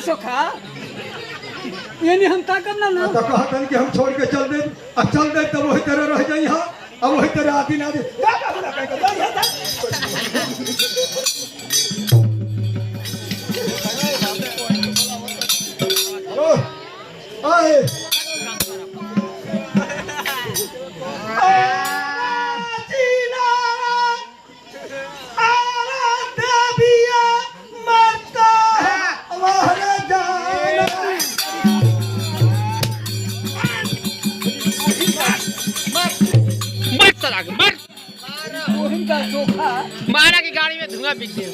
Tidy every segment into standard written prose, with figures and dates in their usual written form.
सोखा यानी हम ताकत ना ना तो कहतन कि हम छोड़ के चल दे तब वही तरह रह जाई हां अब वही तरह आती ना दे आए मारा की गाड़ी में धुआं बिक गया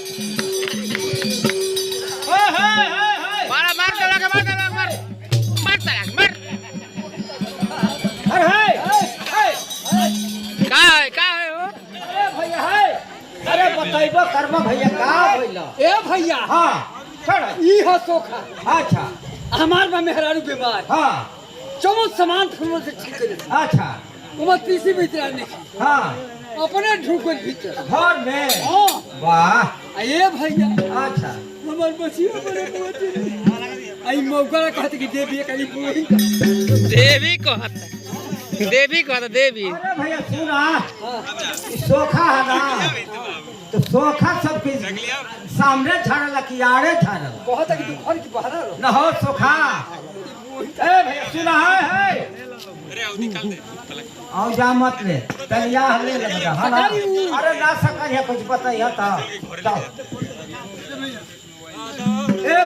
मारा मार चला के मार का है वो अरे भैया है अरे बताइबो कर्म भैया का भइला ए भैया हां छोड़ ई हो सोखा अच्छा हमार बा मेहरारू बीमार हां चमक सामान फूलों से ठीक करे अच्छा उमा तीसरी भीतर नहीं हां अपने ढुकल भीतर घर में हां वाह ये भैया अच्छा हमार बचिया बड़े पहुंचे आई मौका कहते कि देवी कहीं बोही देवी कहता देवी अरे भैया सुना सोखा है ना तो सोखा सब के सामने झाड़ला कि आड़े झाड़ला कहता कि तू घर की बाहर रहो ना हो सोखा ए भैया सुना है अरे आओ निकाल दे आओ जा मत ले तलिया हले लगा हां अरे ना सकर है कुछ पता ही था